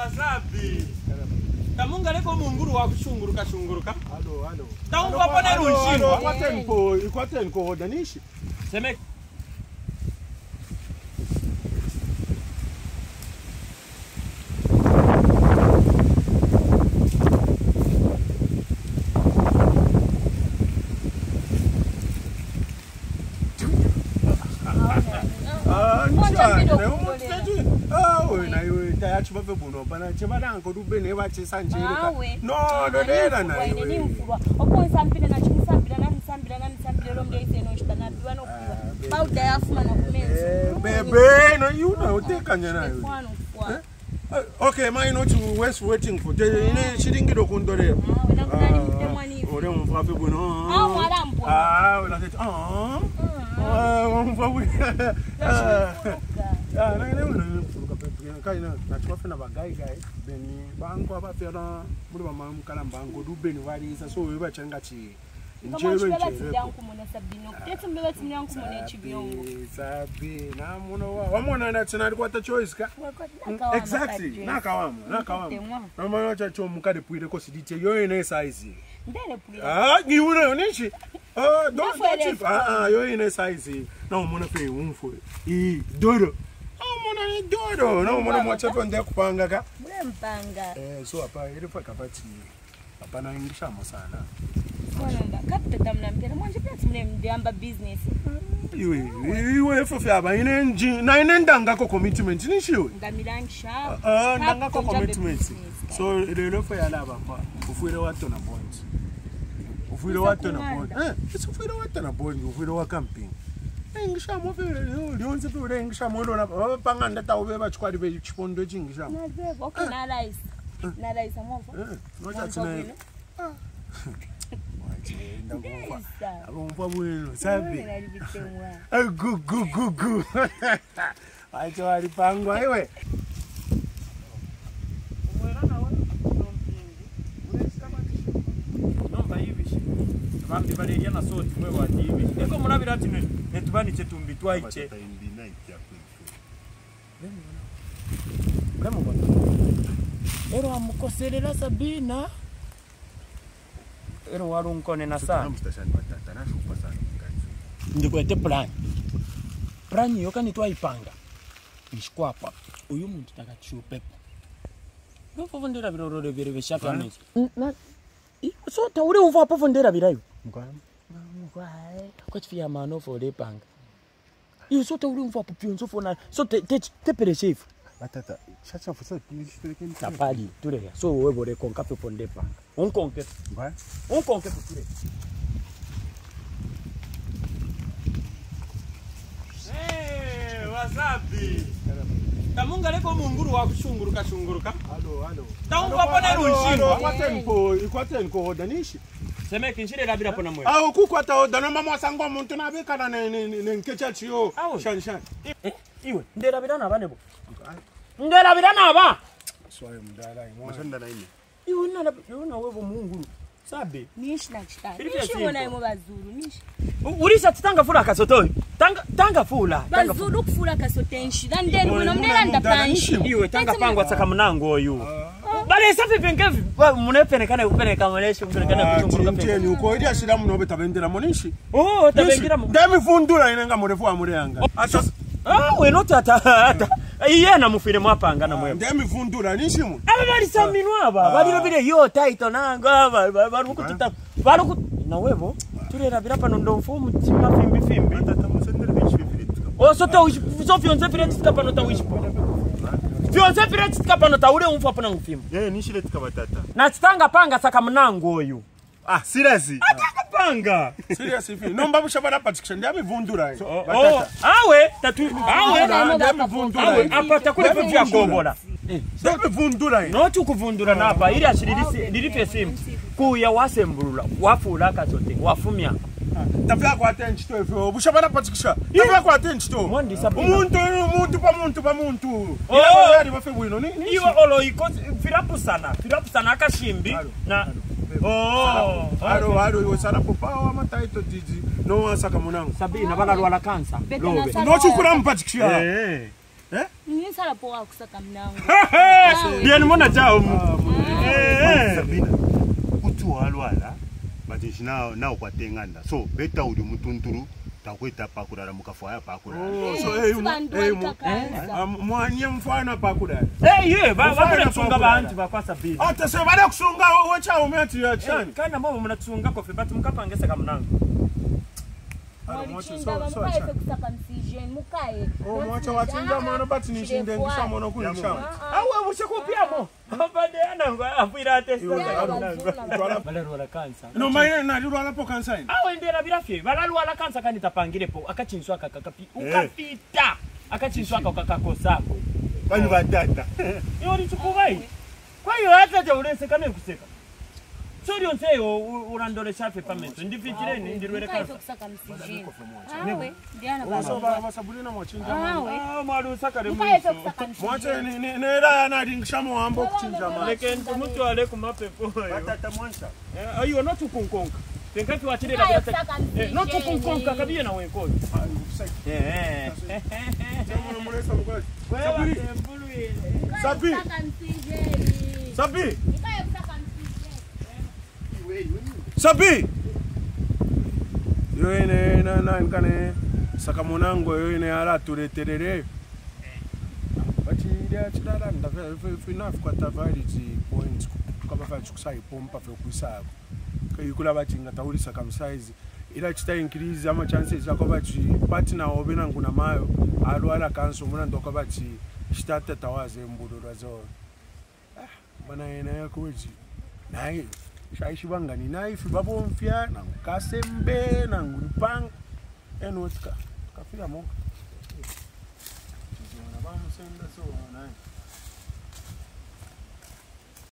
wasabi. Tamunga leko munguru wa kushunguruka. Halo. Taunga pana rushimba. Ikwaten ko hodanishi. Semek. Okay, mine not to West waiting for the she didn't get a condole. Exactly. You're in a size. No, I'm gonna pay one for it. Dodo. No, I'm watch up on the Panga. So, if I capacity, upon English, Mosana. Business. You were for Faba in engine 9 and Dangako commitment, didn't you? Dangako commitments. So, they look for your lava. If we don't want to a point. If we don't want to a point. It's if we don't want to a point, if we don't want camping. English, I'm over the only people English, I'm all up. Pangan that I'll be quite a bit chipon the English. Okay, Nala is a month. No, that's a Good. I told the pango anyway. Vambi vale na soti mwe wa TV. Eko mnabira ati netubani chetu mbitwa iche. Bremo bwana. Ero amukoserera Sabina. Ero warunkone na sana. Ndikwete plan. Plan yoka nitwaipanga. Ishkwapa. Uyu muntu takachupepo. Nofundira birororo bire bishaka nese. So tauri uva pofondera birayo. Kwa chifia mano for the panga. You so tauri uva popionzo for na so te pere chef. Batata, chacha for so tapali ture. So we bore konka pe fonde panga. On konke. Ngwa. On konke ture. Wasabi. Tamunga leko munguru wa kushunguruka. Halo. Taunga pana rushimba. Ikwaten ko hodanishi. Semek nshire labira pona mwe. Kukwata hodana mama sangwa muntu nabeka na nkecha chiyo. Shan. Iwe ndera bidana abanebo. Ndera bidana aba. Swaye mdala imwashanda na ine. Iwe na wewe munguru. Sabe. Nishi na chitani. Nishi mwana imo bazuru nishi. Urisha tanga fula kasotoi. Tanga fula. Bazuru kufula kasotenshi. Then we nomnera ndapanshi. Iwe tanga pangwa tsaka mnango oyu. Bale safi penkevi munepelekana kupeleka mwelesho mpelekana kuchunguruka penkevi. Mteni uko idia shida mnobe tabendera monishi. Tabendera mo. Ndemi fundura inenga murefu wa mureanga. We not ata. Iye na mufire mwapanga na mwe. Ndemi fundura nishimu. Bali saminwa aba. Bali robire yo title nanga bali kututa. Bali na wevo. Turera birapa ndo mfumu tima fimbi. Tata musendere bichi. So fionze pireti skapa no tawishi. Fionze pireti skapa no taule umfa pana ngufimbu. Nishile tikabatata. Na tanga panga saka mnango oyu. Seriously. Ataka panga. Seriously fi. Nomba bushabara patikisha ndami vundura. Awe tatu. Ndami vundura. Apa takule vya gombola. Ndami vundura. No tukuvundura napa ili ashirisi lilife simu. Kuya wasembulula wafula kazote wafumya. Tafia kwa attention to ifo. Bushabara patikisha. Tafia kwa attention to. Umuntu pa muntu. Yari bafe bwino ni. Iwe olo iko firapu sana akashimbi na Haro iwe sana popawa mataito tiji. No wasaka munangu. Sabina bagalwala kansa. No chukura mpatikisha. Nisala poa kusaka mnango. Bien mona chao. Sabina. Utu walwala. Bati na kwatenganda. So beta uri mutunturu takweta pakurara mukafaya pakurara. So mwanye mfana pakurara. Bakusunga bantu bakwa Sabina. Ate se bale kusunga wacha umeti ya chani. Kana mbo mnatunga kofi bati mukapangese kamnango. Mwacha watinga mwana bati nishinde ngisha mwana kulisha. Awe ushakupiamo. Bade anango afira atesa kamnango. Balerwa kansa. No maye na lwa po kansa ini. Awe ndera birafye. Balalwa kansa kandi tapangire po akachinswa kakapi. Ukapita. Akachinswa kakakosako. Bani batata. Yori chukubai. Kwa hiyo hata je ulesekane kuseka. Sori onseyo urandole shafe pamento ndifitireni ndirwere kansa. Awe ndiana baba. Basabulina mwachinja mwana. Mwaru sakare mu. Mwache nera na dingshamo hambo kuchinja mwana. Leken tumutu ale kumapepo. Batata mwansa. Ayo no tukunkonka. Tenkati wachirira birata. No tukunkonka kabiye na wenko. Sabi. Sabi. Sabi. Yo ene na nkane saka monango yo ene ala tureterere. Bati dia chidala ndafe enough kwa tavality points kama fa chukusai pompa fe kusako. Kayikula bati ngatauli circumcise ila chita increase ama chances za kwa bati partner obena nguna mayo alwala kanso muna ndoka bati chita tatawaze mbudo razo. Bana ene yako wechi. Nayi shaishi bangani naifi babo mfya na kasembe na ngulipang enotka kafira mo tizona bamusenda so nayi